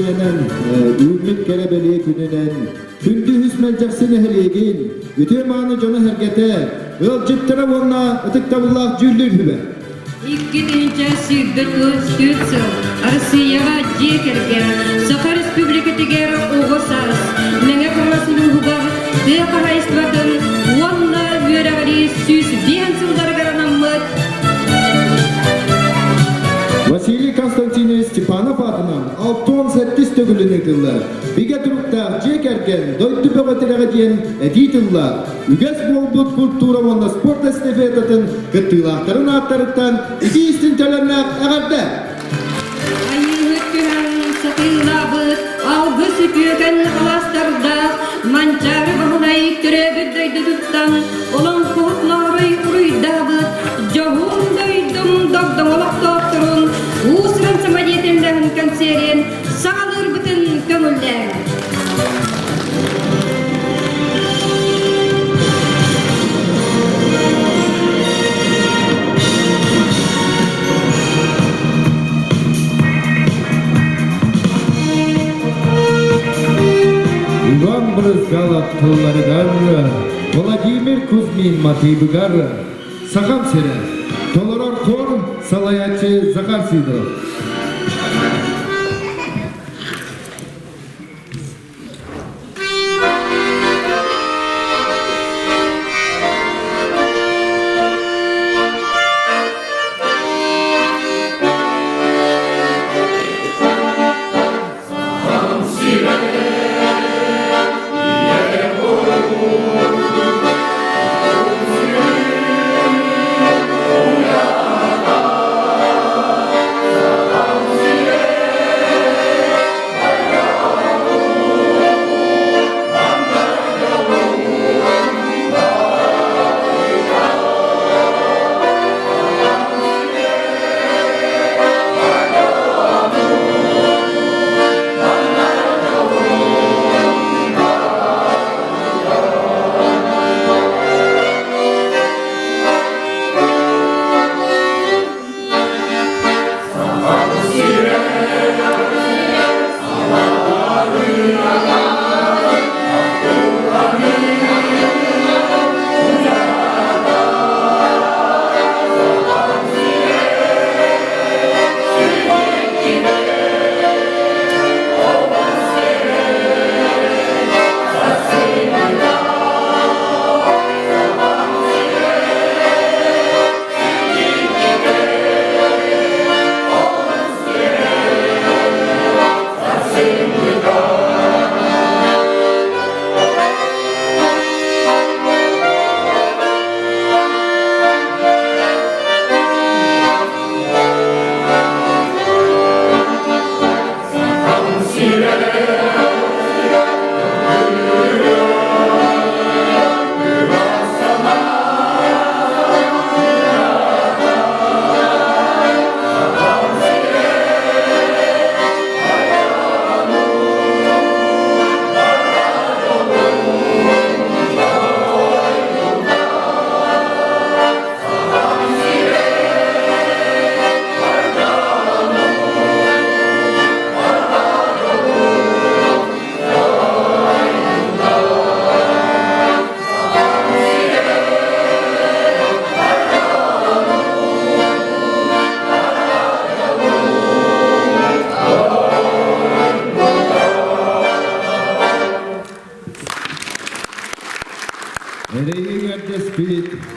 Türkiye'nin ümit kerebeliği gününen kündü hüsmel caksını heligin ütümanı canı hergete ılcıttıra onunla ıtıktavullah cüllür hübe. İkinci sürdür Konstitüsiyon Rusya'ya cekergen Sakar Respublikatiger Oğuzas Nenge kurmasını hugar Dekara istvatın Valla yüreği süs Biyansıllar garanamıt Vasily Konstantinovich Stepanov adından 6-7 tögülünü kıllar. Bige turukta cekergen doydu pögötülere diyen editıllar. Üges bolbut kultura onda sport estafetatın kıttılakların atlarıktan iki istin tölemler ağırda. Ayı hüttüren sakıllabıt Algı süpüken kalastarda Mançarı bağlayıp türebüddeydi tuttan Olan kurtları uruydabıt Johum doydum dogdum olak doktorun Usran samadiyetinden kanserin Sağılır bütün kömüller Иван Брызгалов тылларыгар, Владимир Кузьмин Матибыгар, Сахам Сере, Толорор Тор, Салаячы Захар Сидоров.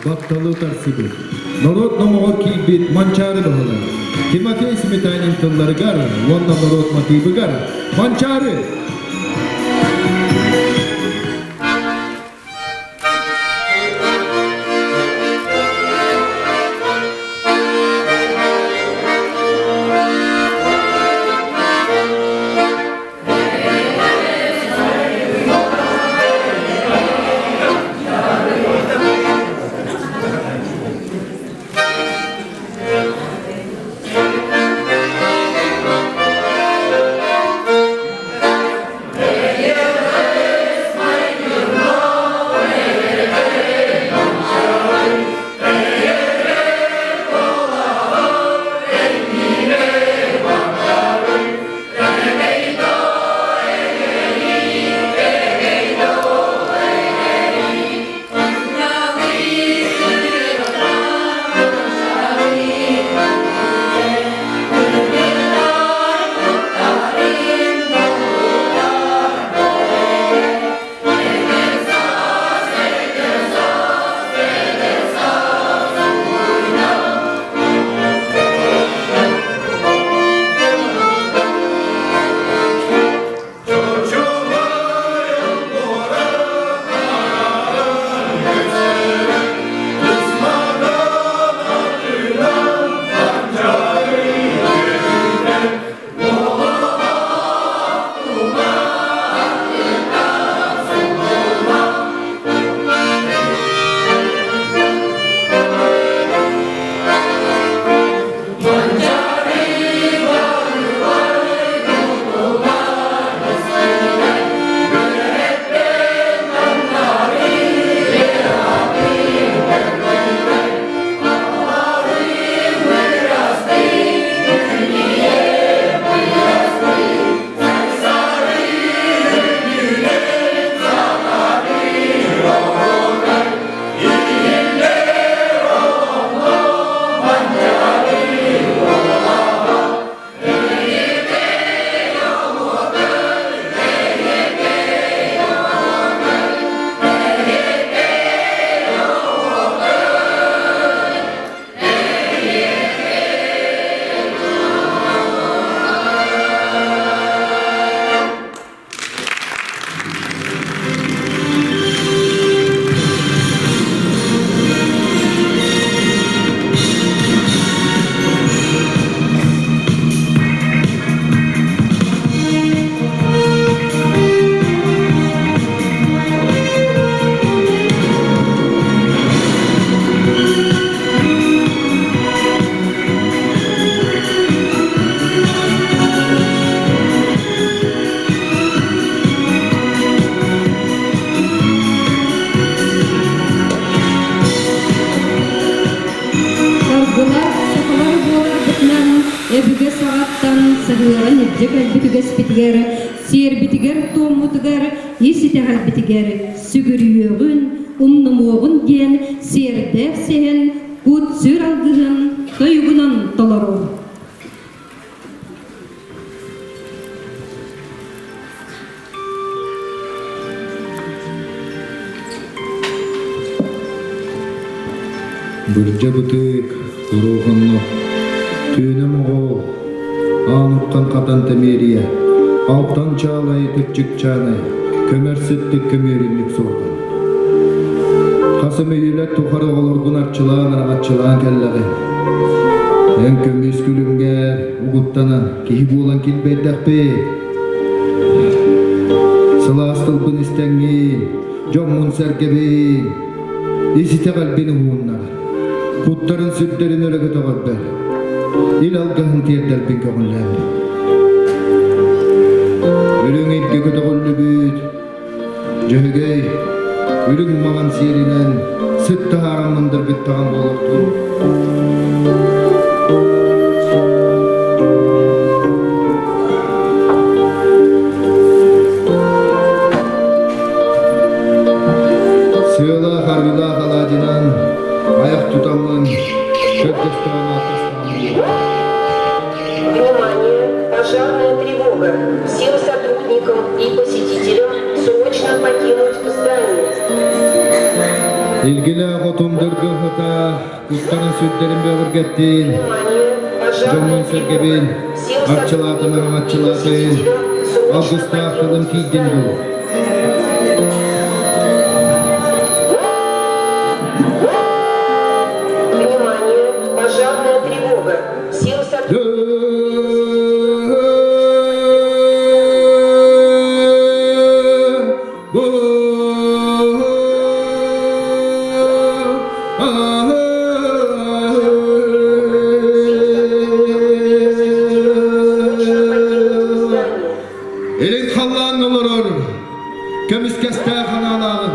Батталы тарсыды. Народ номого кибит манчары дохала. Тимофей Сметанин тыллары гар, вонна народ мотивы гар. Манчары! жекел битигес битигер, сер битигер томутугар, иситегел битигер, сүгүрүйөгүн, умнумогун ден, сердер сен, кут сүр алгыгын, тойгунан толору. Бұрынжа бұтық, ұрығынны, түйінім оғыл, аныққан қатан тәмерия, алтан чалай түкчік чанай, көмерсеттік көмерінлік сорған. Қасым өйелер тұқары олырғын арчылан, арағатчылан кәлләғі. Ән көмес күлімге ұғыттанан, кейі болан келбәйдәқ бе. Сыла астылбын істәңген, жоммын сәргебен, есіте қалбені ұғыннар. Kuttların sütlerin öyle götüğüp bel. İl algahın tiyetler bin köğünler. Ülün ilgi götüğüllü büyüt. Cöhügey, ülün mağan siyerinen sütte haramındır gıttağın boluktu. Sığla hargıla halacınan ayak tutamın çöptüstağına atıştağına. Внимание! Пожарная тревога. Всем сотрудникам и посетителям срочно покинуть здание. İlgili otumdurgu hıta, kutların sütlerin böğürgettin. Jommun sergebin, atçılatının atçılatın, Ağustos kılım kiydin bu. Пожарная тревога. Всем Elin kallan olur, kömüskeste kanalağın,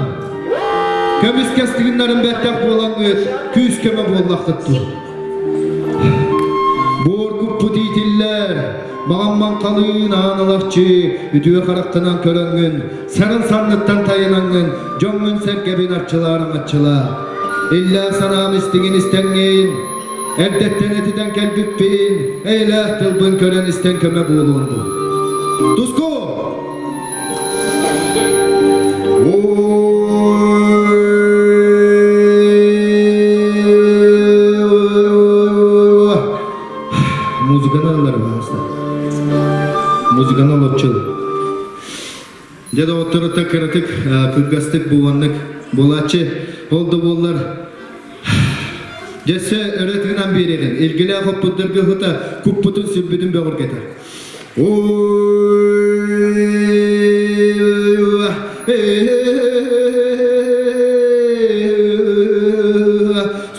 kömüskestiğinlerin bettek bolan küs köme bollaktıttı. Borkup bu ditiller, mağamman kalın anılakçı, ütüye karaktınan köröngün, sarın sanlıktan tayınangın, jommun sergebin arçılarım arçıla. İlla sanam istigin istengeyin, erdetten etiden kelbüppin, eylah tılbın kören isten köme bulundu. Tusko! Muzikanalar varsa. Muzikanal otçul. Dede oturuta kırıtık, kırgastık buvanlık, bulaçı oldu bollar. Jesse öğretinen bir yerin. İlgili hoppudur gıhıta kupputun sürbüdün böğür getir.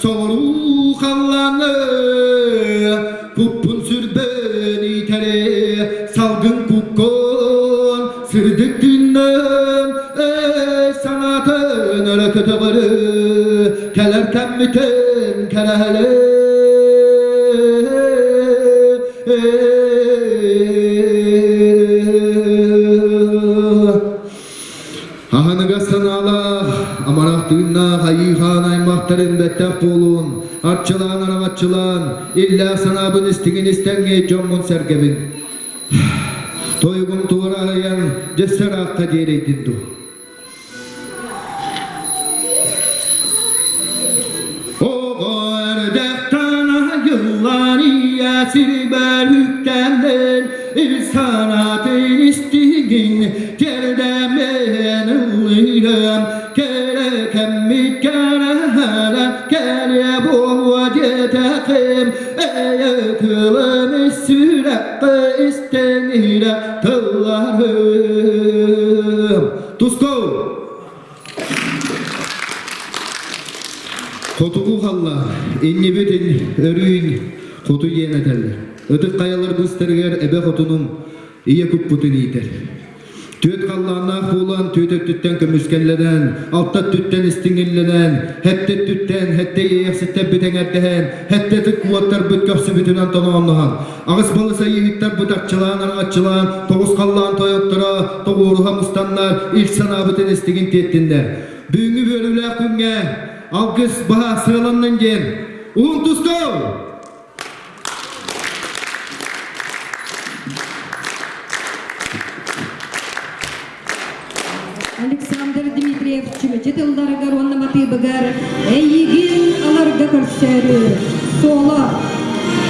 Soğuru kallanı kuppun sürbeni tere salgın kukkon sırdık dünden sanatın öyle kötüğürü kelerken müten kerehele Ahanıga sanala amarahtığına hayıhan aymaqtarın bettak bolun artçılan aravatçılan illa sanabın istigin istenge jommun sergebin toygun tuğra arayan jesser aqqa diyereydindu o erdektan yıllar iyasir berhüktemden sanatın istigin kerdemen ılıyım kereken mitkara kere bol vacetekim eyekılım sürekli istenire tıllarım Tusko Kotuğu halla inni bütün örüyün kotu yeneteller Ötük kayalar gösterger ebe kotunum İye kupputun iyiter. Tüet kallanna bulan tüytek tütten kömüskenleden, altta tütten istingilleden, hette tütten, hette yeğsitte büten erdehen, hette tık kuvatlar bütköpsü bütün antononluhan. Ağız balı sayıhitler butakçılan, anatçılan, toğuz kallan toyottura, toğuruha mustanlar, ilk sana bütün istigin tettinler. Büyüngü bölüler künge, algıs baha sıralandan gen. Un Tuskov! Александр Дмитриев чүмечет ылдары гаронна маты бігар әйігін аларга көрсәрі сола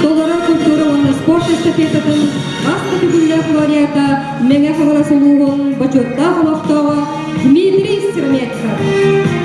толара культура онна спорт эстафетатын аста түгілі флорията мәңе қағыласылуғын бачотта құлақтауы Дмитрий Сырметков.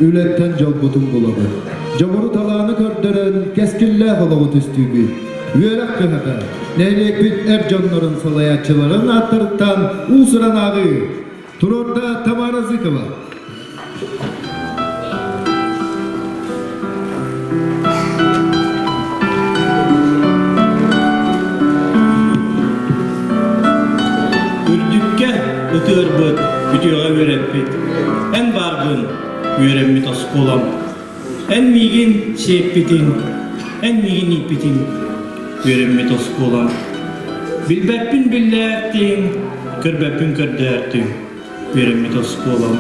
ületten jolbutun buladı. Jaboru talağını körderen keskille halağı tüstübü. Üyerak kıhata, neylek büt ercanların salayatçıların attırıktan usuran ağı. Turorda Tamara Zikova. Ütürbüt, ütüge öğretpet. En bargın öğrenmit oskolam. En migin şeppitin, en migin ippitin öğrenmit oskolam. Bilbeppin billertin, kırbeppin kırdertin öğrenmit oskolam.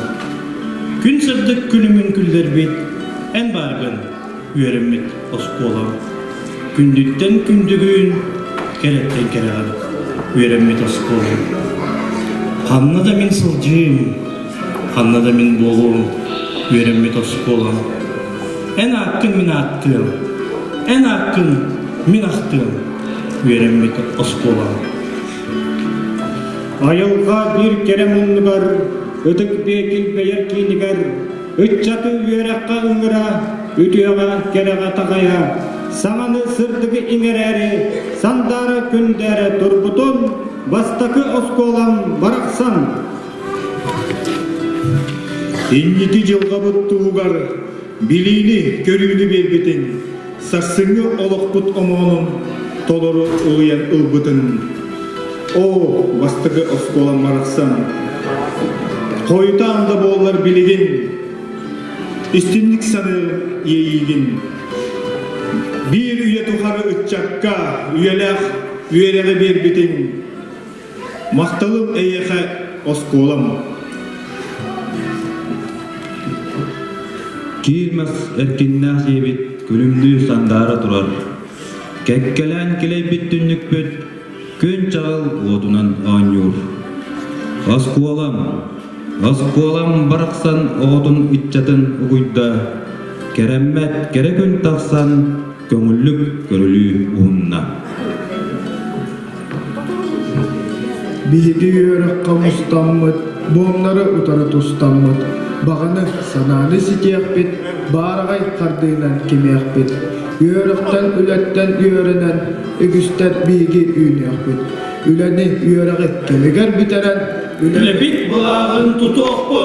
Gün sırdık külümün külderbit, en bargın öğrenmit oskolam. Gündükten gündügün, keretten kereğadık öğrenmit oskolam. Hanna da min sılcıyım, hanna da min bolum, öğrenmit oskolam. En hakkın min attığım, en hakkın min attığım, öğrenmit oskolam. Ayılga bir kere munlugar, ötük bekil beyer kinigar, üç çatı üyerekka ıngıra, ütüyaga kereğe takaya, samanı sırdıgı inereri, sandara kündere turbutun, bastakı oskolam baraksan. İnniki жылға бұттуғар, билейні көрүүні бербетін, сарсыңы олықпыт омонын, толыры ұлыян ұлбытын. О, бастығы осколан марақсан, қойта аңда болар білеген, үстінлік саны ейілген. Bir üye tuharı ütçakka, üyelere berbitin, maqtalım eyeğe oskolam. Kiilmas erkinnäs yebit külümlü sandara turar. Kekkelen kileybit tünnükpüt, kün çağıl odunan anyur. Askualam baraksan odun itçatın uğuyda, keremmet kerekün taqsan, köngüllük görülü uğunna. Bihidi yörek mustammıt, bonları utarı tustammıt. Bağını sananı sikiyakbit, bağırgay kardığından kimiyakbit. Yörekten ületten yörenen, ügüsten bilgi üyneyakbit. Üleni yöreği kemiger biteren, Ülepit bulağın tutuq bu.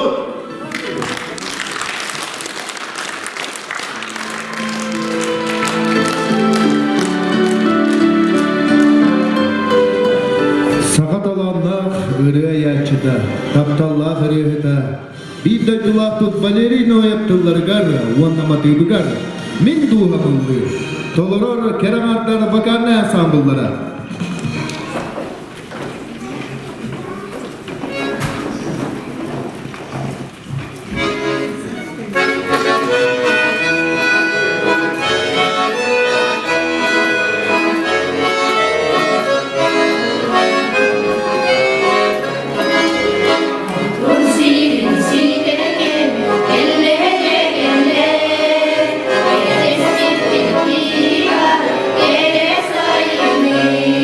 Sakat olanlar ırığa yelçide, taptallar ırığa. Bir de dulaqtut Valerino yaptılları garra, uannamatı bu garra. Min duha buldu. Toloror keremartlara bakarna ansambullara. Me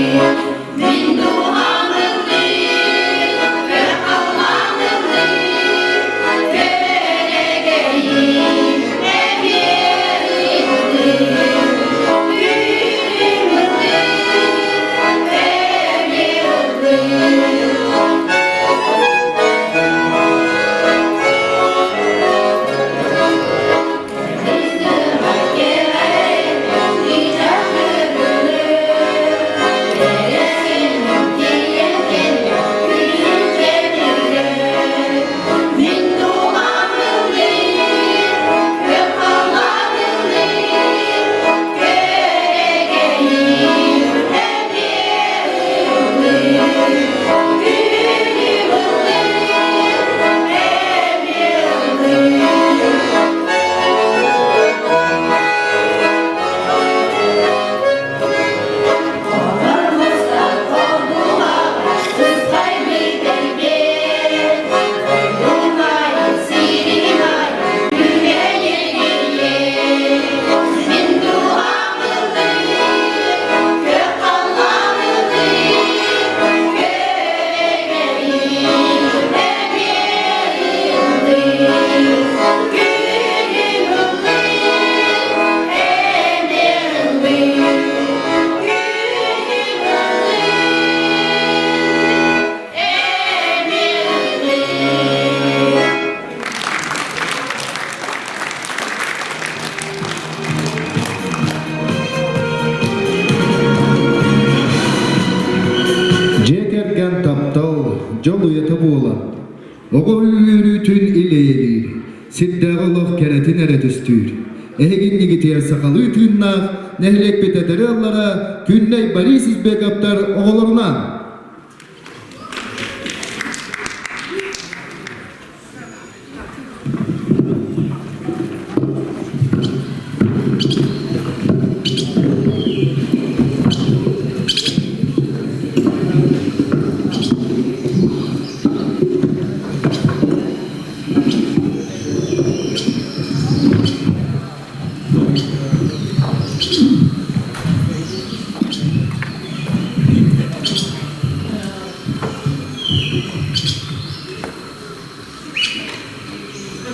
Oğul yürütün ileyeli. Siddağılık keretin eretüstür. Ehegin nigitiyer sakalı tünnağ, nehlek beteteri allara, künney barisiz bekaptar oğullarına.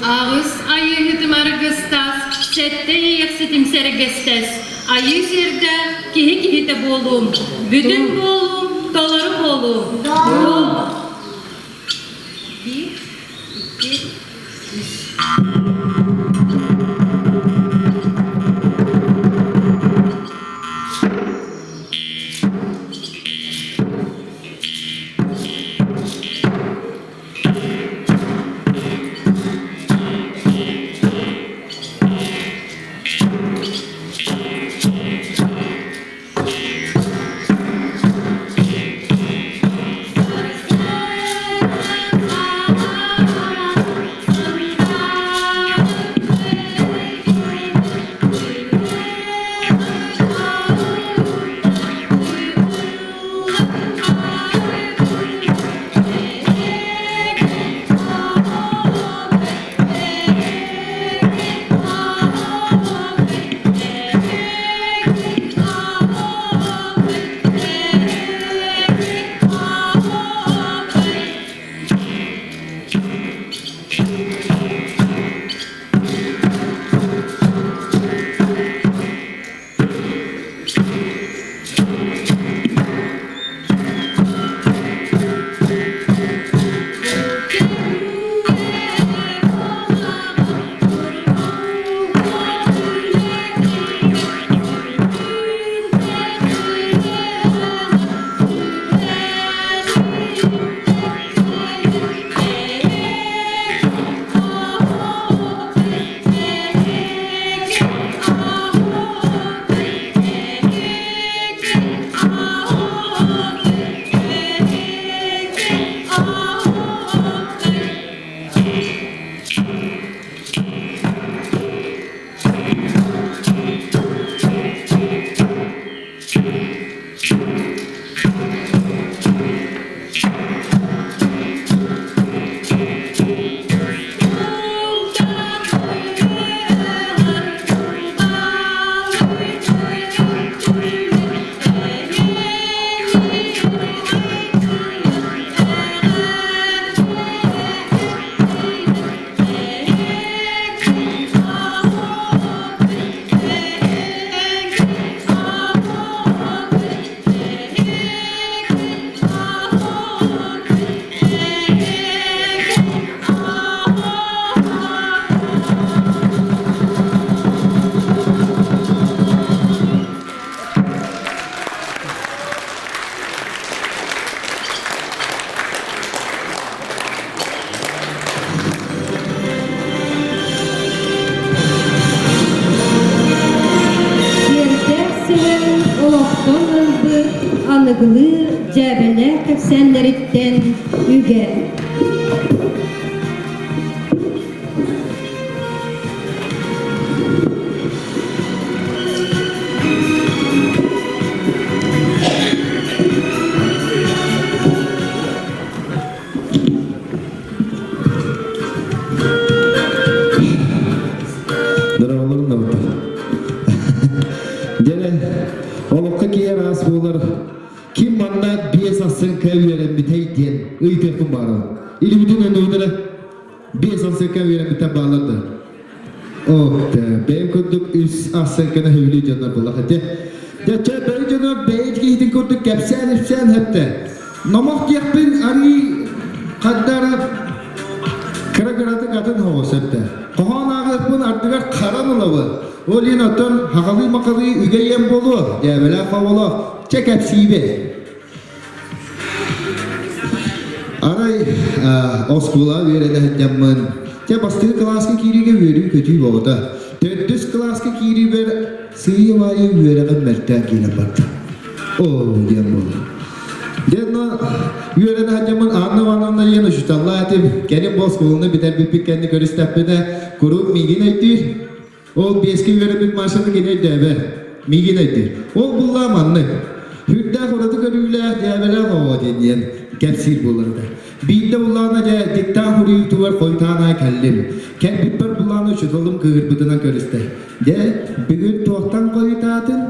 Ağız ayı hütüm argıstas, sette yeksetim sergestes. Ayı serde kihi kihi de bolum, bütün bolum, doları bolum. Dol. Bir, iki, üç. Anıgılı cebine kefsenleritten üge. Dıravaların da var. Gene olukka kiyer as bolar. Kim bana bir esasın kayveren bitey diyen ıytırkım bağlı. İli bütün önüne bir esasın kayveren biten bağlardı. Oh da benim kurduk üst asın kana hevli canlar bulak hadi. Ya çabay canlar beyit giydin kurduk kapsan ifsan hatta. Namak yakpin ari kaddara kıra katın havas hatta. Kohan ağız bunu artık karan olavı. O liyan atan hakalı makalı ügeyem bolu. Ya bela kavala çekap sibe. Арай оскула вереде jamman. Те бастығы класска кириге верю көтүй болда. Төттүс класска кири бер сыйвайы вереген мәрттен келе барды. О, дем болды. Денно вереде jamman анны вананна ені жұталла әтім. Кәлем боскулыны бітер біппеккенді көрістәппені күріп мигин әйттір. Ол бескі веребік машыны кеней дәбір. Мигин әйттір. Ол бұлла манны. Хүрдә құраты көрілі дәбілі қоға денген кәпсір болырды. Бейді бұллағына жа диктан құры ютуар қойтана кәлім. Кәлбіп бір бұллағына жұтылым көгір бұдына көрісті. Де, бүгін тоқтан қойтатын?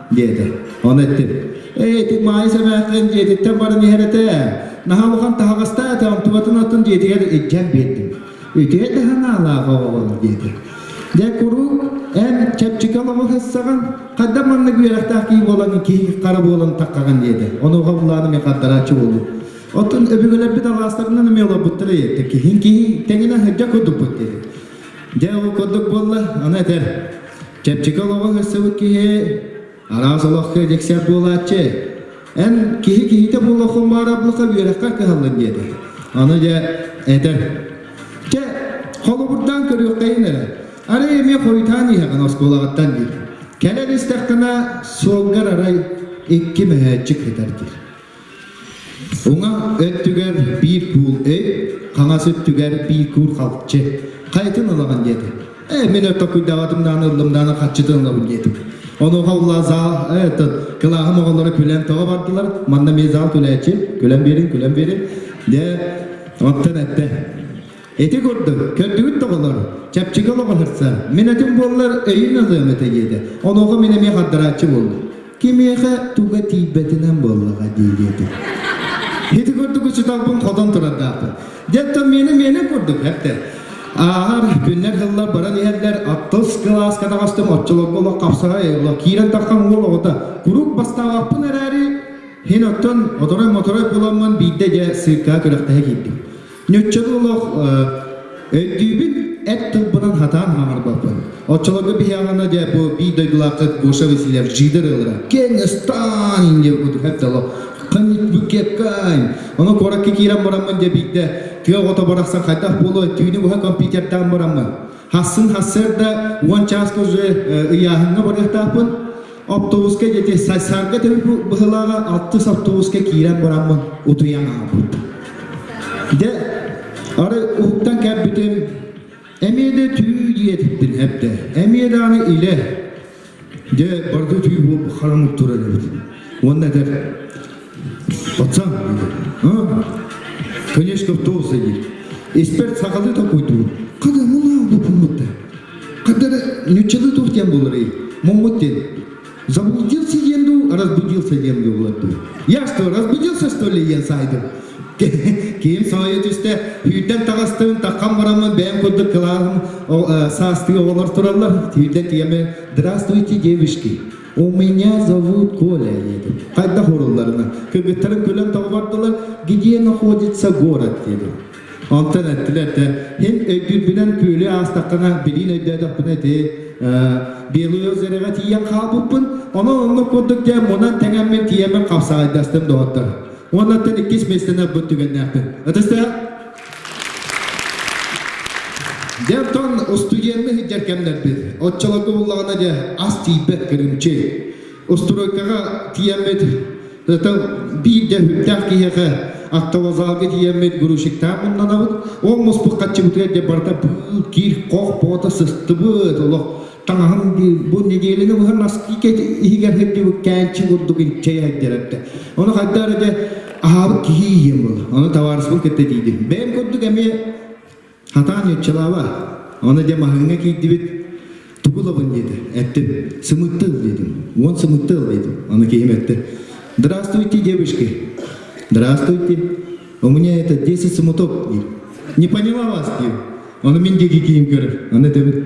Деді. Оны әттім. Тек май сәмәқін жетіттен барын ехереті. Нағалыған тағаста әтім туатын атын жетігер еткен бердім. Өтеге дағана алаға оғылы деді. Де құру әм чәпчікалығы қыссаған қаддаманны көйрақтақ кейіп олағын кейіп қарып олағын таққаған деді. Оны оға бұллағаны мен қаддарачы болды. Отын öbürler bir dalaslarından mı yola butları yetti ki hinki tengine hıcca koduk but dedi. De o koduk bolla ana der. Çepçik olağı hırsıvık ki araz olağı jeksiyat bolatçı. En kihi de bolla kumarablıqa büyrekka kıhallın dedi. Ana de eder. Ce kolu buradan körüyor kayınlara. Araya me koytani hemen oskolağıttan değil. Keler istekına soğgar aray iki mehecik ederdir. Ona öttüger bir kul kanası öttüger bir kul halkçı. Kayıtın alağın dedi. Men öttü davadımdan ıllımdan kaçıdın alağın dedim. Onu havla zal, kılağım oğulları külen tağa vardılar. Manda mezal küleçi, külen verin. De, ondan etti. Eti gördü, kördüğüt tağılar. Çepçik alağı hırsa. Menetim bollar öğün alığımete yedi. Onu oğa meneme haddaraçı oldu. Kimiye tuğa tibetinden bollağa dedi. Heti gördük o çıtalpın kodan turadağdı. Detta meni gördük hepte. Ağır günler hıllar baran yerler attıs kılas kadağastım atçılık ola kapsağa ola kiren takkan ola oda. Kuruk bastağapın erari hen ötten otoray bulanman bidde de sırka kırıqtaya gittim. Nötçeli ola öddübün et tıbbınan hatan hamar bapın. Atçılığı bir yanına de bu bidde gılaqı goşa vesiler jidir ılra. Ken ıstan ince kuduk hepte ola. Kanit bükep kayn. Onu korakki kiran baramman de bidde. Tüye ota baraksan kaytaq bolu. Tüyünü buha kompüterden baramman. Hassır da uan ças közü iyahınna barıqtaqpın. Optobuska jete sarga tebi bıhılağa 60 optobuska kiran baramman. Otuyan ağabut. De arı uhuktan kැbbitim. Emiyede tüy diyetiptin hepte. Emiyede anı ile. De bardı tüy bu haramuk tura dedim. Onun ne der? Batsam dedi. Конечно, автобус сидит. Эксперт сақалды да қойды. Қада мұна алды бұмытты. Қада нөтчеді тоқтен болыры. Мұмыттен. Заблудился енду, разбудился енду болады. Я что, разбудился что ли ен сайды? Кейін сайы түсті. Үйден тағастығын таққан барамын. Бәйім көдді қылағым. Састығы олар тұралар. Үйден тиеме. Здравствуйте, девушки. У меня зовут Коля, деді. Қайда хорыларына. Көгіттірін көлен тағы бардылар. Где находится город, деді. Антын әттілер де. Хен өйдір білен көлі астақына білін өйдәді бұны де. Белі өзеріға тиен қалбыппын. Оны көдік де мұнан тәңәммен тиемен қапсағайдастым доғаттыр. Онлаттан ЭКиС местіне бүттіген нәпті. Әтісті? Дертон студентны хиджеркемдер бит. Отчалакы буллагына же ас тибет киримче. Остройкага тиемет. Это бидде хүттак киеге автовазалга тиемет грушикта муннанабыт. О муспуккачы бутеде барда кир кох бота сыстыбыт. Олох таңаһын бу неделени бу наски игер хепти бу кәнчи гурдугин чейдерепте. Оны хаддар же аабы кием бул. Оны таварыс бул кетте дейди. Бем көрдүк эме Хатан өтчалава, оны де махыңа кейді бет тұғылығын деді. Әтті, сымыттыл дедім. Он сымыттыл дедім. Оны кейім әтті. Здравствуйте, девушки. Здравствуйте. У меня это 10 сымыток. Не поняла вас, дед. Оны мен деге кейім көрір. Оны дебет.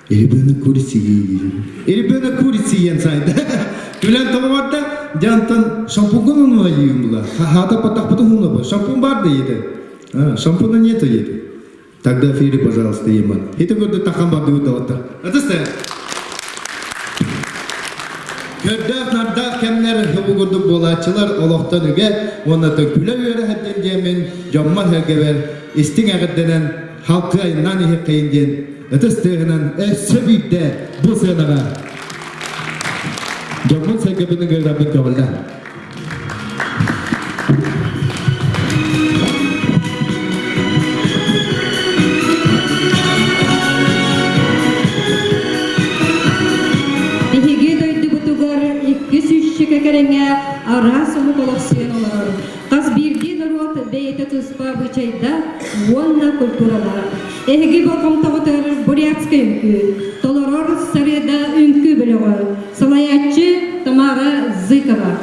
Ребенок курицы ейді. Ребенок курицы ен сайды. Күлен тұғы барды, жантан шампунгын ұнуа ейім бұла. Хата паттақ бұтың ұнуа бұл. Шампун барды еді. Шампуна нету еді. Тогда фири, пожалуйста, Еман. Это говорит, тахам барды удаватар. Это стоит. Kördök nardak kemler hıvıgurdu bolaçılar oloktan üge, ona da güle göre hedden diyemin, jammal hergever, istin ağıddenen, halkı ayından ihe kıyından, ötüstüğünen sebipte bu sığınağa. Jammal hergebinin gırabın kavulda. Kekerenge arasını koleksiyonalar. Kas birdi darot beyte tuspa bıçayda vonna kulturalar. Ehgi bakom tağıtır Buryatska ünkü. Toloror sarıda ünkü bölüğü. Salayatçı Tamara Zykova.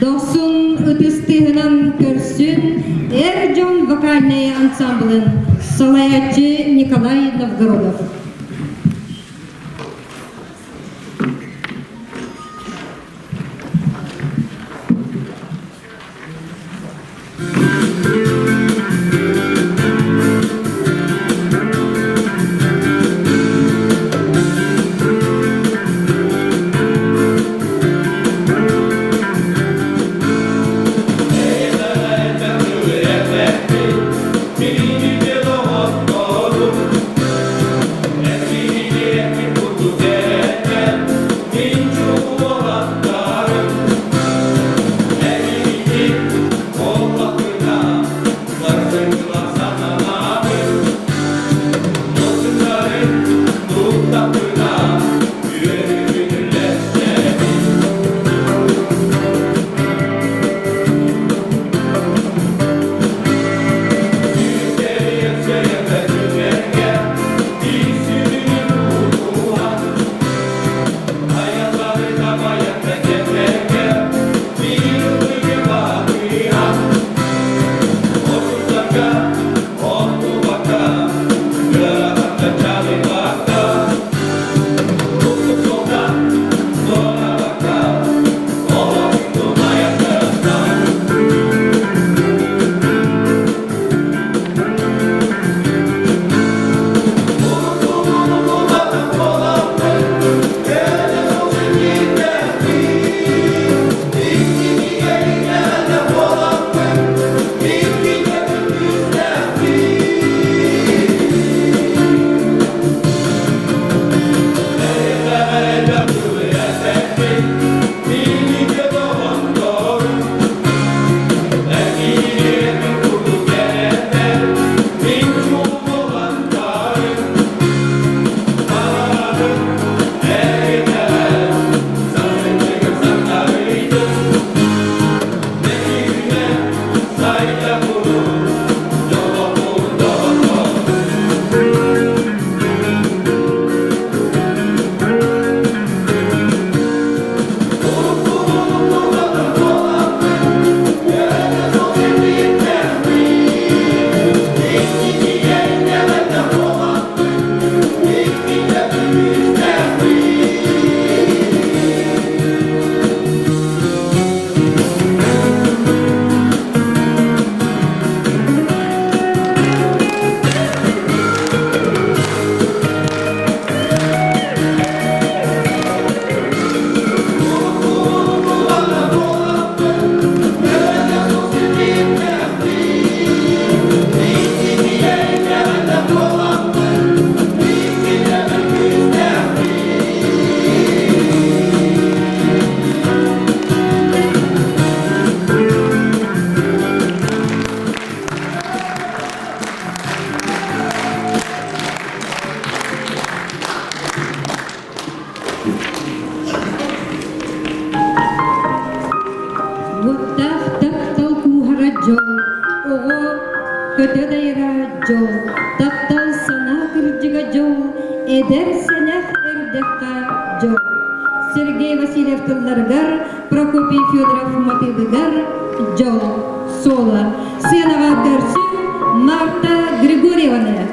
Doksun ötüstüğünen körsün Ercan Vokalnaya Ansamblın Salayatçı Nikolay Novgorodov. Kötü dayra jol, taptal sana kırcıga jol, eder seneh erdekka jol. Сергей Васильев Тылларгар, Прокопий Федоров Матылыгар, жол, соло. Сенова Персю, Марта Григорьевна.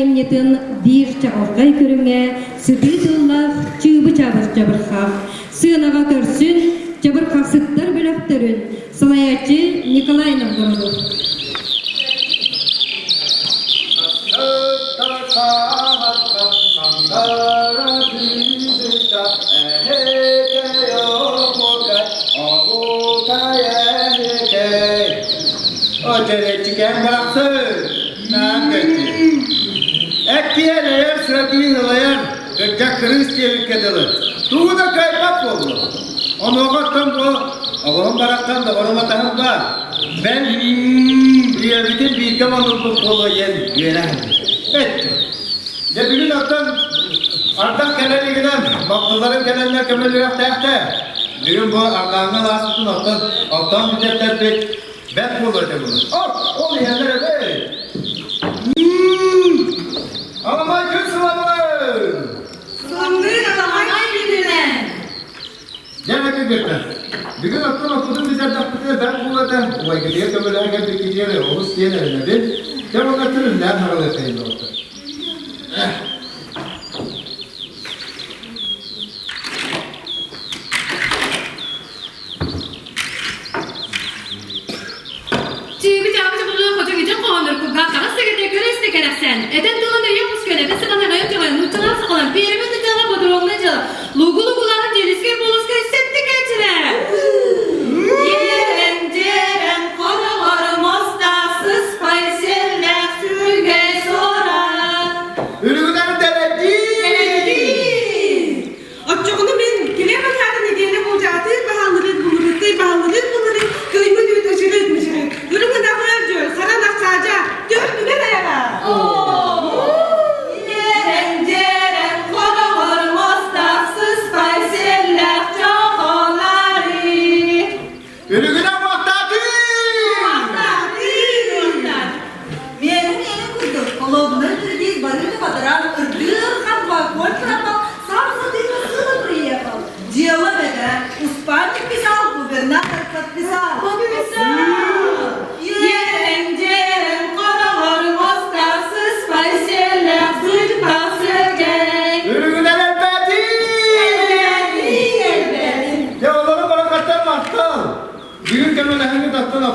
emniyetin bir çağırkay körüne sıdıdıllah çığbı çabırxaq. Sığınağa körsün çabırxaqsıttır bölöktörün. Salayatçı Nikolay'nın durdu. Acele çıkan bıraksın. Naketi. Ektiye neler sürekli hılayan. Gıcak kriz diye ülkedeler. Tuğu da kaypak oldu. Onu okattan bu. Allah'ım baraktan da orama tahım var. Ben diye bütün bir kamanın bu kolu yeren. Evet. De bugün attan artık keleni giden. Baktıların kelenler kömürlü yok tehte. Bugün bu Allah'ın lasıtın attan bir tepet. Ben bulacağım bunu. Ol yerlere be. Alamay gün sıvabını. Sandığın alamay birbirine. Gel ki gökten. Bir gün okudum bize taktığı ben bulacağım. Olay gidiyor kömürler gel bir gidiyor. Olus diye nerede? Gel o götürün. Ne haralı eteyim de orada. Eden dolanır yapmış göre ve sıkıntı ne yapacağım? Muhtemelen sıkılan. Birimin de cana bodrum ne cana? Lugu luguların celiske buluska hissetti geçire. Yeren ceren konularım ostasız payselle sürge sorar. Ürünler denedi. Açığını ben geleme kendine gelene bulacağı değil bahaları bulur. Kıyımı düğüt aşırı etmişim. Ürünü de koyar sana da sadece dört güne dayanar.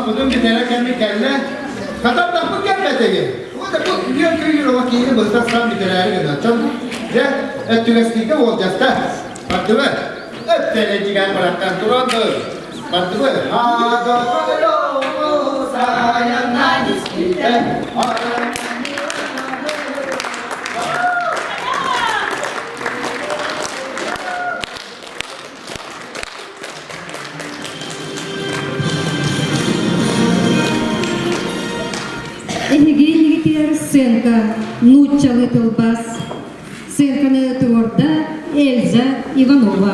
Okudum bir tane kendi kendine kadar da bu gelmedi. O da bu milyon köyü vaktiyle bıraksan bir tane her gün açalım. Ve etüveslikte olacağız da. Baktı ver. Öptene ciğer bıraktan durandır. Baktı ver. Hada kalo sayanlar iskite. Сценка Нуча Литлбас. Сценка на творда Эльза Иванова.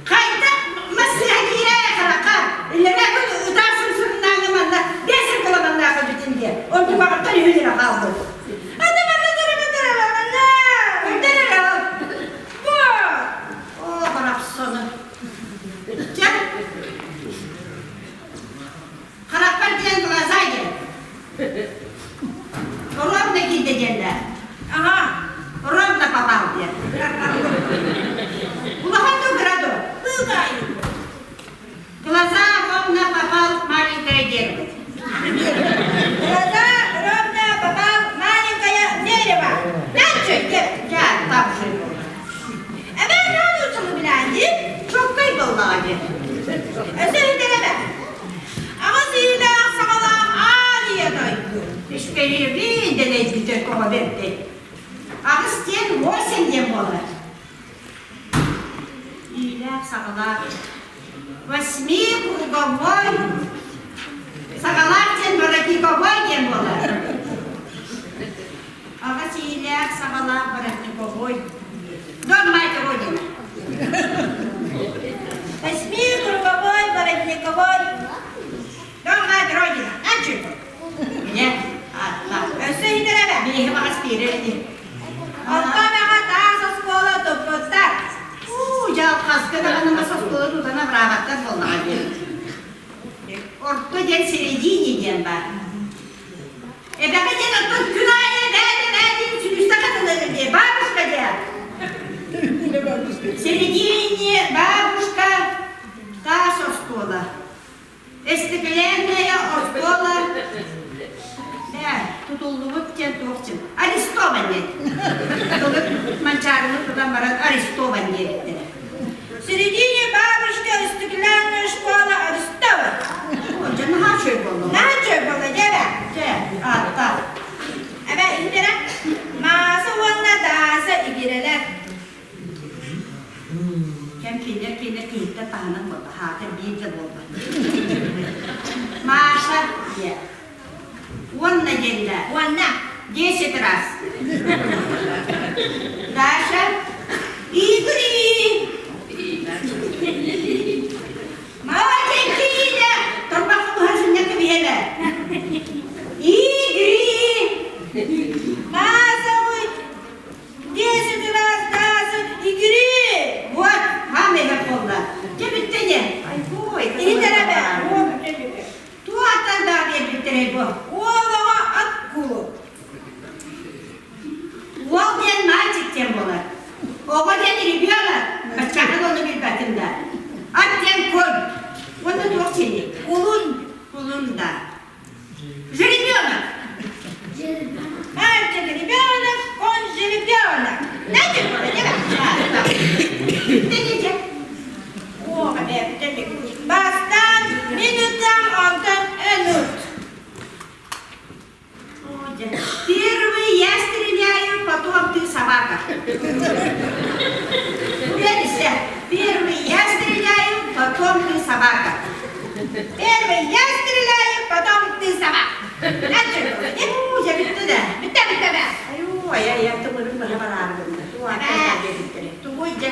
Kayda masaya deneydi de kova verdi. Ağız diyen 8 diyen bolar. İyiler sağlar. Восьми круговой. Сагалар тен воротниковой дем bolar. Ağız iyiler sağlar воротниковой. Дом мать родина. Восьми круговой воротниковой. Дом мать родина. Начали. Ne? Allah. Öse hiderebe. Bihi maspireli. Alpamağa daha sos kola topuzlar. Jal kaskıda anama sos kola tutana bravatlar bolna abi. Orta den seredini diyen var. Baka den orta günahı verdim sünüste katılırım diye. Babuşka diye. Seredini babuşka daha sos kola. Estекленная оскола. Tutulduğu için doğuşçun. Арестованный. Манчарını tutan var. Арестованный. В середине бабушка стеклянная школа арестован. Onca ne çöp oldu? Ne çöp oldu? Gel. Altta. Evet indire. Masa onunla dağısa igireler. Kem kinder kıyıkta tanım oldu. Hatem bir de oldu. Masa diye. Onunla geldi. Onunla. 10 раз. Даша. Игорь. Молоденькие. Торбаку hazırına kıviyele. Игорь. Масовый. 10 раз Даша. Игорь. Вот. Хамега полна. Тебе не. Ай, ой. И теребе. Туатан да bir terebo. Oğluma at kulu. Oğul diyen mağcık diyen bolar. Oğul diyen ribiolar. Başkanın onu bir batında. At diyen kol. Onu da seni. Kulun da. Жеребенок. Мальчик ребенок, он жеребенок. Знаете, что это? Видите? О, это Бастан, минутам, алтан, энут. Первый я стреляю, потом ты собака. Уверенься? Первый я стреляю, потом ты собака. Первый я стреляю, потом ты собака. Начали? Я bitti de. Bitti be. Ay, tımırım bana bağırdım. Tuğuyca.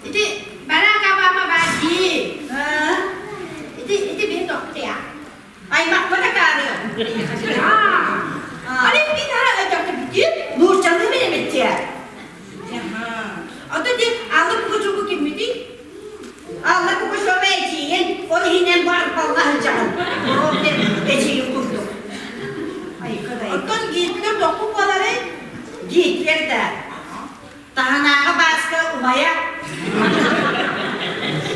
İdi, bana kabama bagi. İdi bir doktor ya. Ay bak bana bağırıyor. Hani bir daha ödekte bitti. Nurcan'ı bile bitti. O da di, alıp kucuğu kimdi? Allah bu şoveciyin, o hinen var Allah'ın canım. O de geçiyi kurdu. Ay kadar. Ondan gittiler dokun boları, gittiler de. Tahanağı baskı umaya.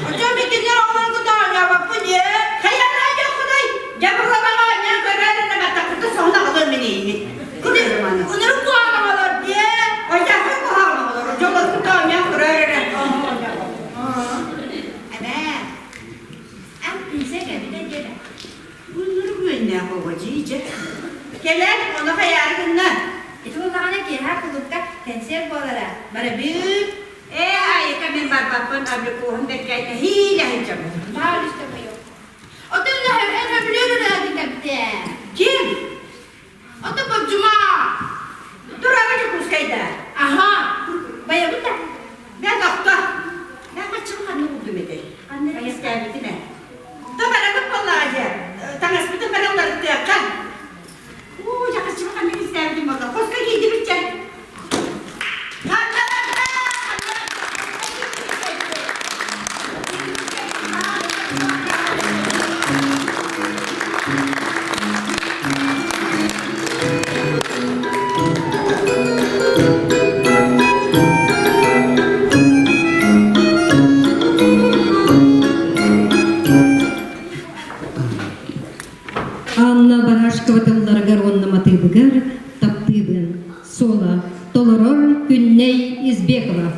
Hocam ikinler olan kadar ya bak bu ne? Hayallar yok kuday. Yapılamama ne kararına batakıda sonra alır beni iyi. Kuday, onları kuağlamalar diye. Hocam bu kuağlamalar. Hocam bu kadar ya kararına. Bunları babacı iyice. Gelen ona hayargınlar. Itu makanya kira kulukta tenser bolara. Bara büyük. Ay kami babapan abi kuhan berkait hilah hijab. Harus tahu. Otum dah hebat biliyor dah kita. Kim? Otum berjuma. Tu ramai je kuskaida. Aha. Bayar betul. Dia doktor. Dia macam mana tu mete? Bayar sekali tu nak. Tu bara betul aja. Tangan sebetul bara ular tiap kan. Jangan cuma kami istirahat di motor. Kos kaki di bincang. Анна Барашкова тылларыгар онна матыбыгар таптыбын. Сола Толорор Күнней Избекова.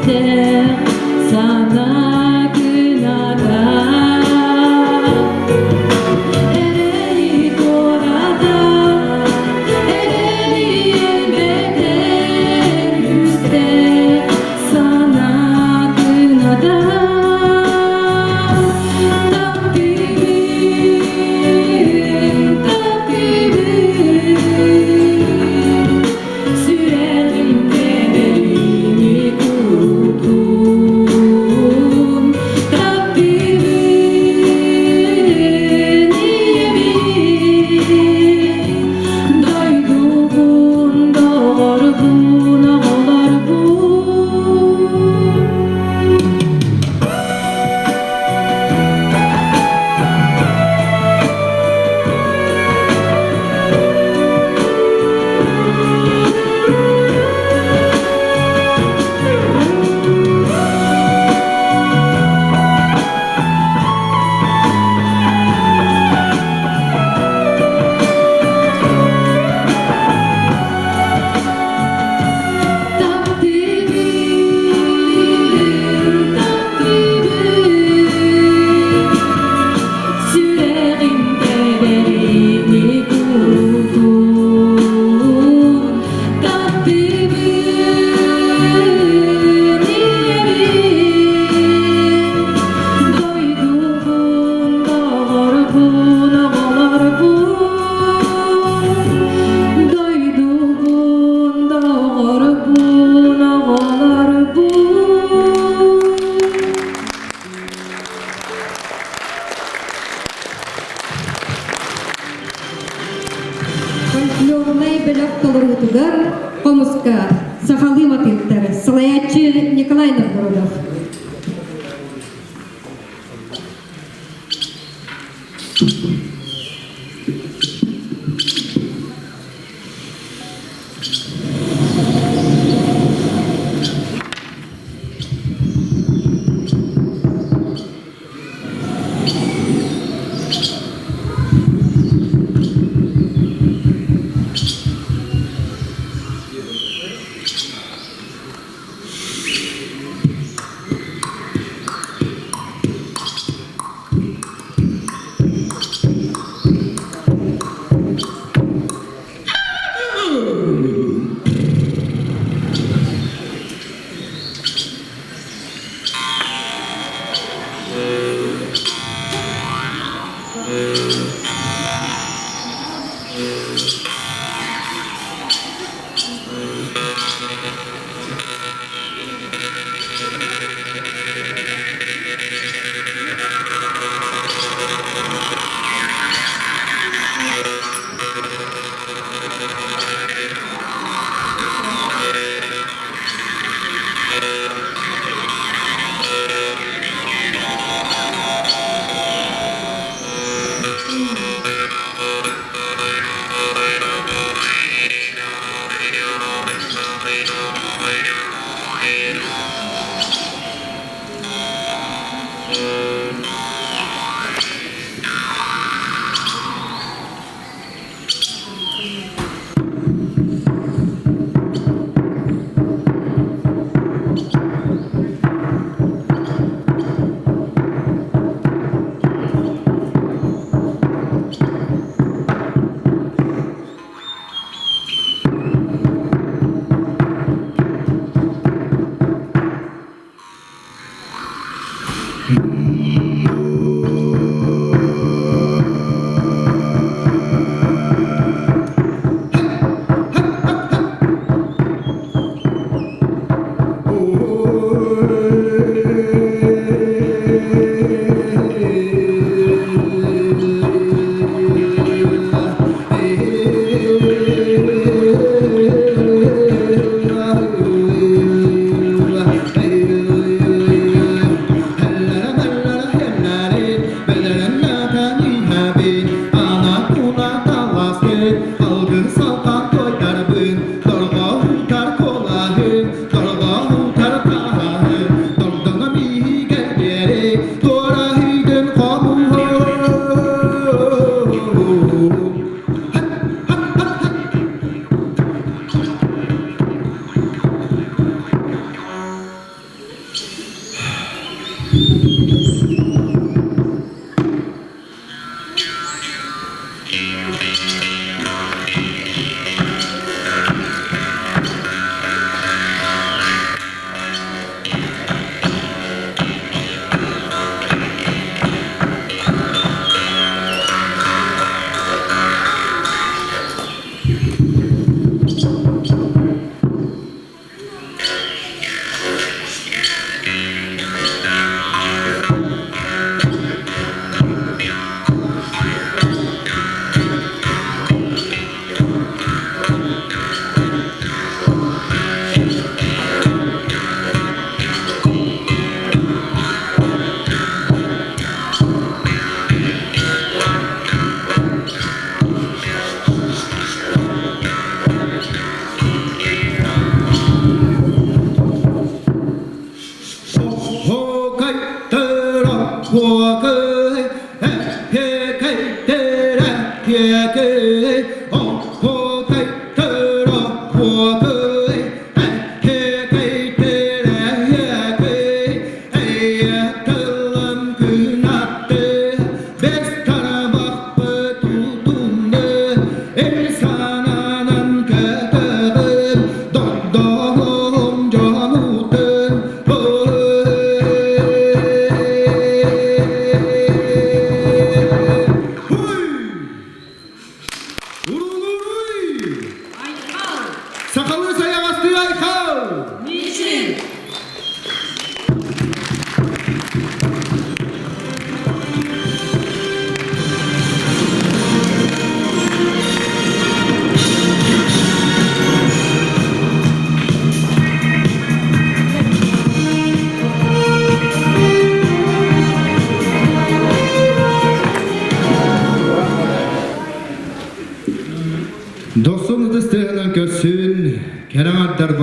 göster sana günada. Ereni doğrada, ereni elbeder göster sana günada. Takdirim, takdirim, sürerimde belini kurutun. Takdirin niye bil, doyduğun doğru bun, ağlar bun. Takdirim, takdirim, sürerimde belini kurutun. Takdirim niye bil, doyduğun doğru bun, ağlar bun. Doyduğun doğru bun, ağlar bun. Фольклорный бөлөх толырытыгар комуска сахалы матыттар Салаячы Николай Новгородов.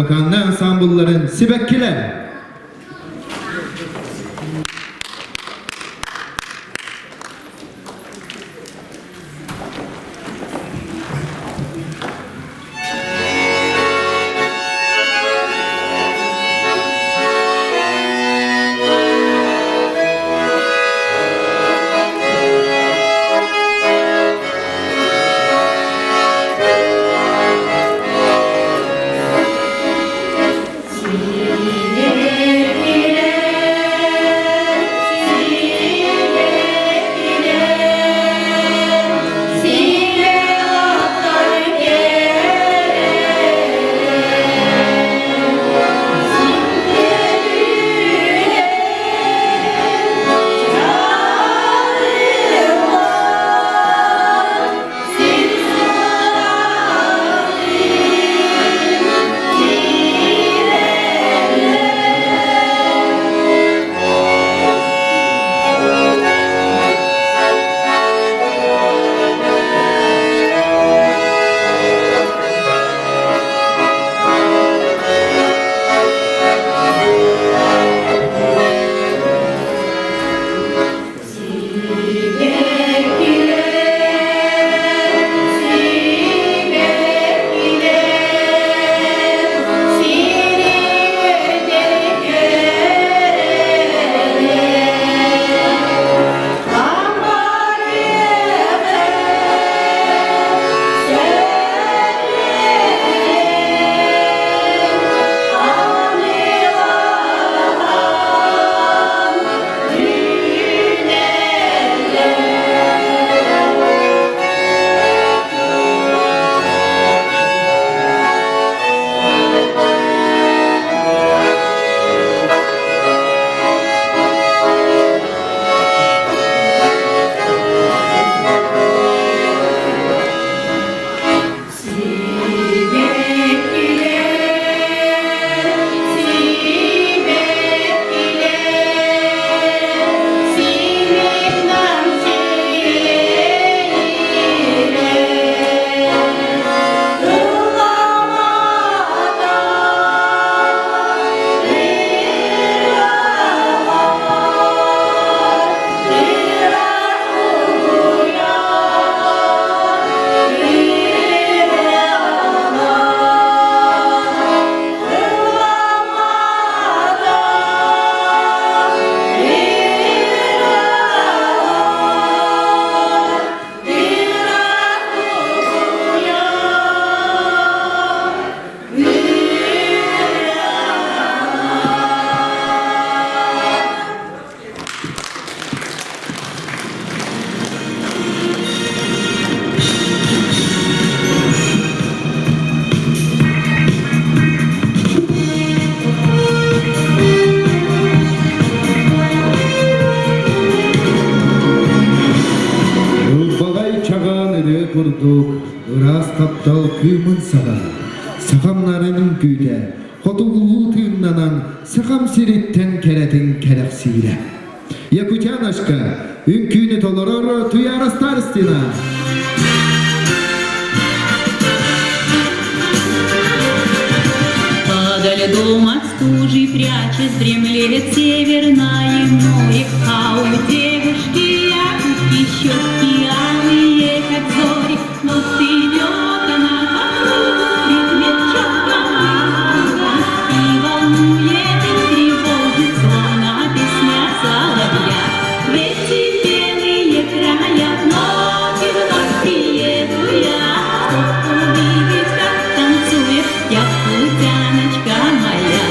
vokanlı ansambulların sibekkiler. kurduk, ıras kaptal kıyımın sağa. Sakamlarının güde, hotuluğu tığınlanan, sakam siritten keretin kereksire. Yakucan aşka, ünküyünü toloror, tuyara starstina. Подо льдом от стужи прячась, дремлет северное море, а у девушки якутки щеки алые, как зори, но идет она по кругу, предмет четко видно, и волнует и тревожит, словно песня соловья. В эти белые края вновь и вновь приеду я, чтоб увидеть, как танцует якутяночка моя.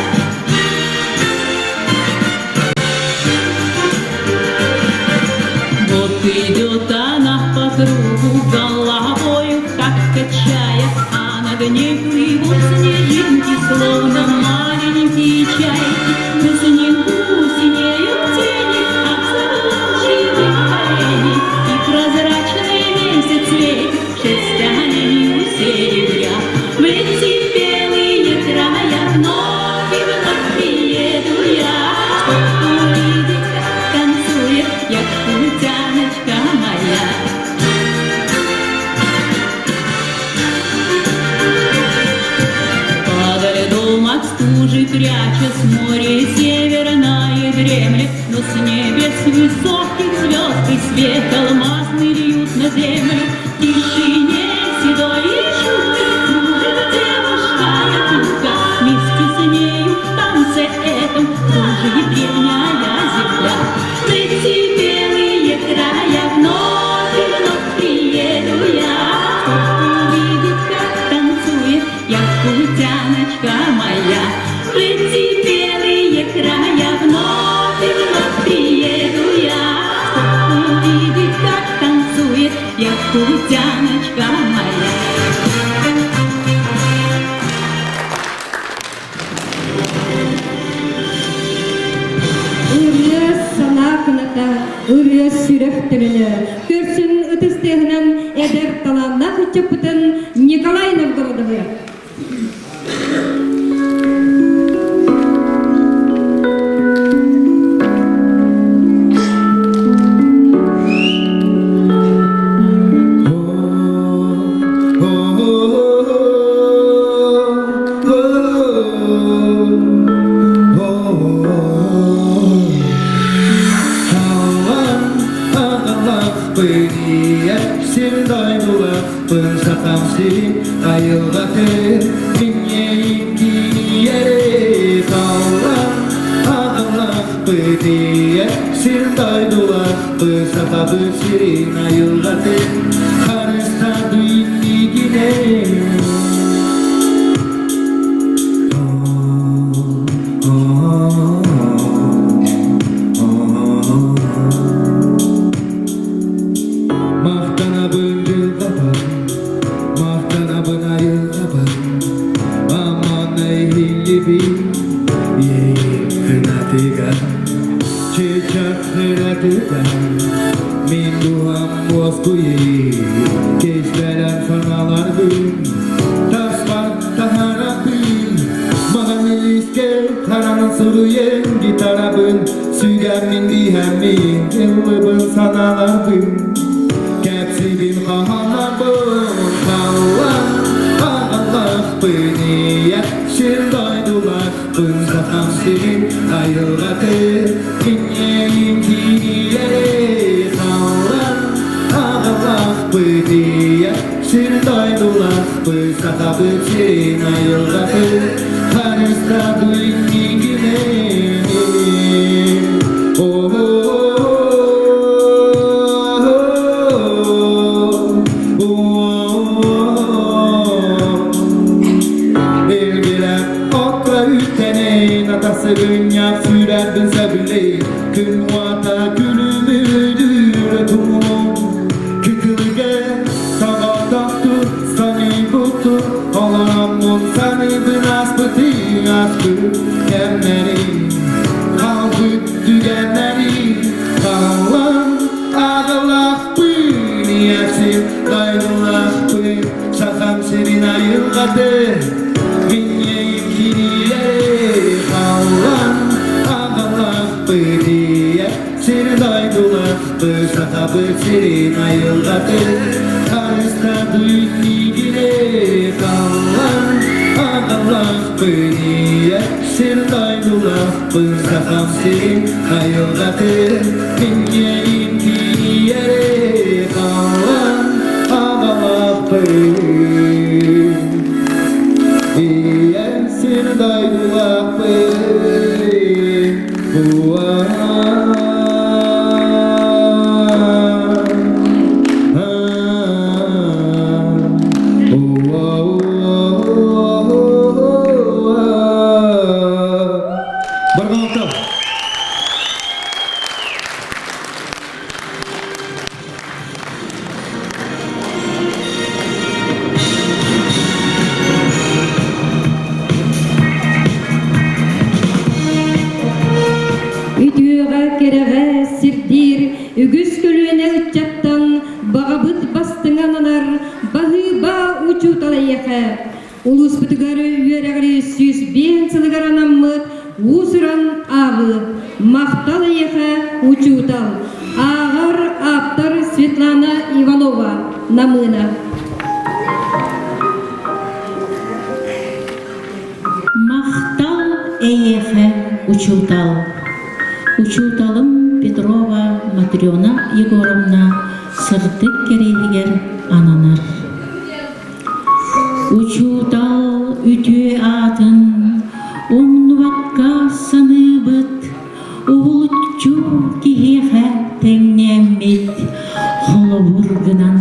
пряча с моря северное дремлет, но с небес высоких звезд и свет алмазный льют на землю. В тишине седой и чуткой кружит девушка якутка, вместе с нею в танце этом кружит древняя земля. В эти белые края вновь и вновь приеду я, чтобы увидеть, как танцует якутяночка моя. В эти белые края вновь и вновь приеду я, чтобы увидеть, как танцует якутяночка моя. Ürüs sana kınata, ürüs sürüftürünü, körsün ıtыстığынан eder talanna hıçıpıtın Nikolay Novgorodovu. Улус бітігері үйерегері сүйіс бен сылығар анаммыт, ұсыран ағы, мақталы еха учутал. Ағар аптар Светлана Иванова намына. Мақтал эйехе учутал. Учуталым Петрова Матрёна Егоровна сыртык керегер ананар. Учутал үтүе атын умнубакка саныбыт, улутчу кихеха теңнемит, холобургынан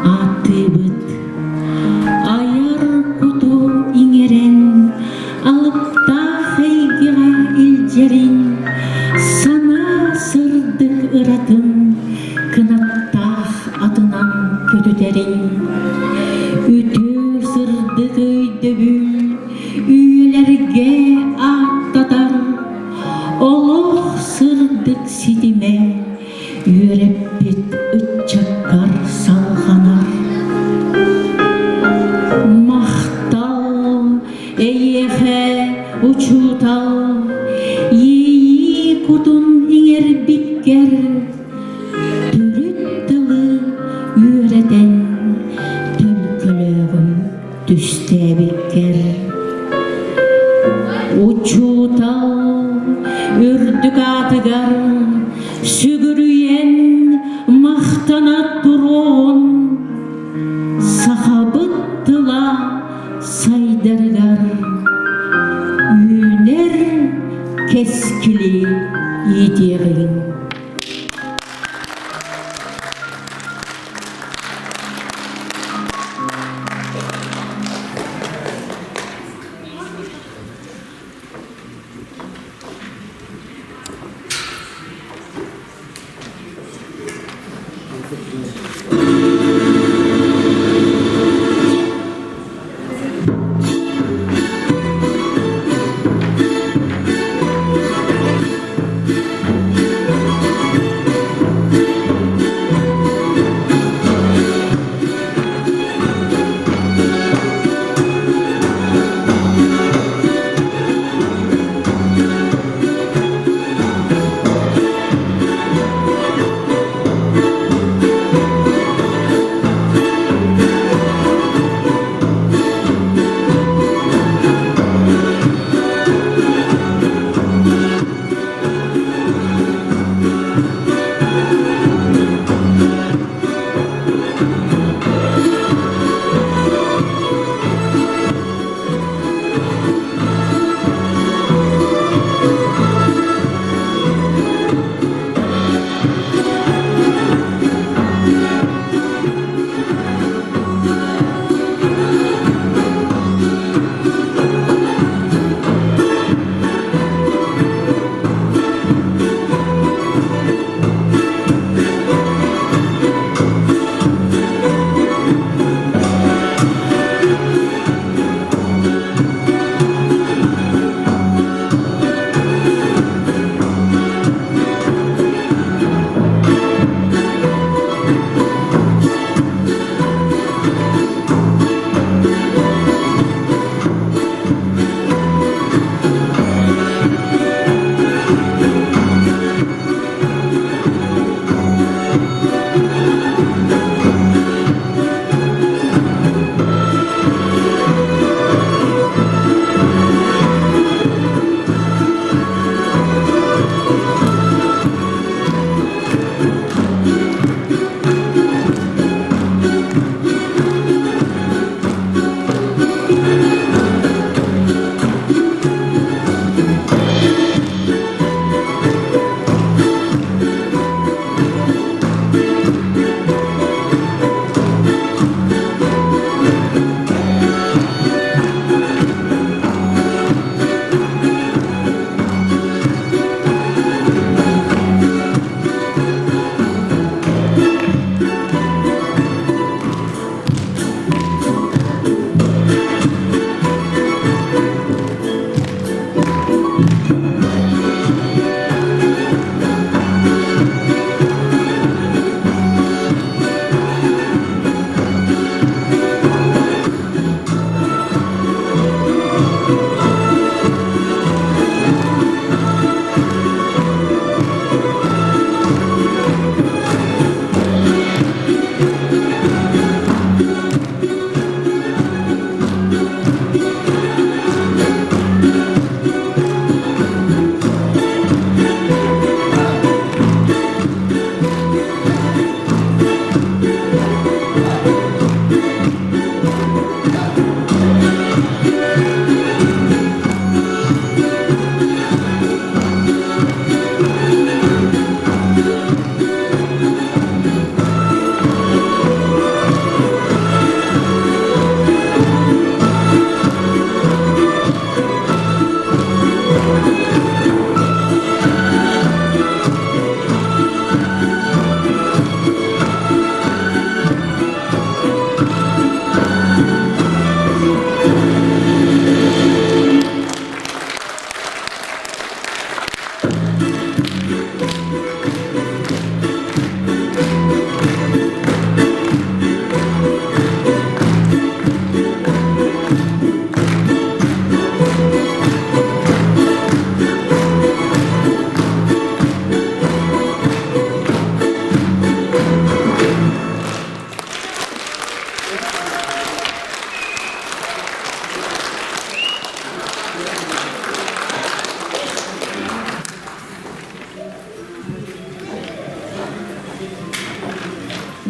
атыбыт. Аяр куту иңерен, алыпта хейгеға илжерин, сана сырдык ыратын, кынаттах атынан көтөтерин. Үтү сырдык өйдөбүл, үйелерге аттатар, олох сырдык ситиме, үйреппит ытчаккар салханар. Мақтал, эйехе учутал, ийи кутун иңер биккер, түрүт тылы үйретен, төлкөлөгүн түсте биккер. Учутал, үрдүк атыгар, сүгүрүйен мақтана турон, сахабыттыла сайдаргар, үнер кескили идерин.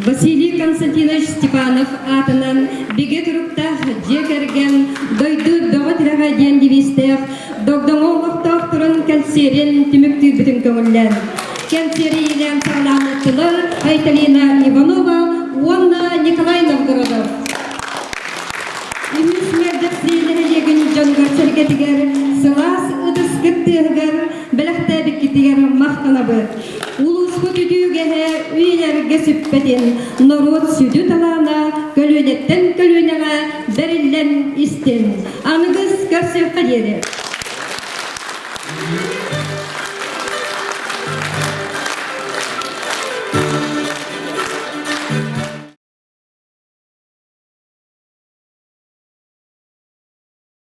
Василий Константинович Степанов атынан биге туруктах жекерген дойду доготирага ден дивистех догдоңолуктах турун кәлсерин түмүктүү бүтүн көңүллер. Кәлсерилен саламаттылы Айталина Иванова, Уанна Николай Новгородов. Имис мердексилерегин жонгар сергетигер, сылас ыдыскыттыгер, белехте биккитигер мактанабыт. Улус көтүдүүгеhe үйелерге сүппетин, народ сүдү талана, көлөнеттен көлөнеге берилен истин. Анығыз көрсөк қадері.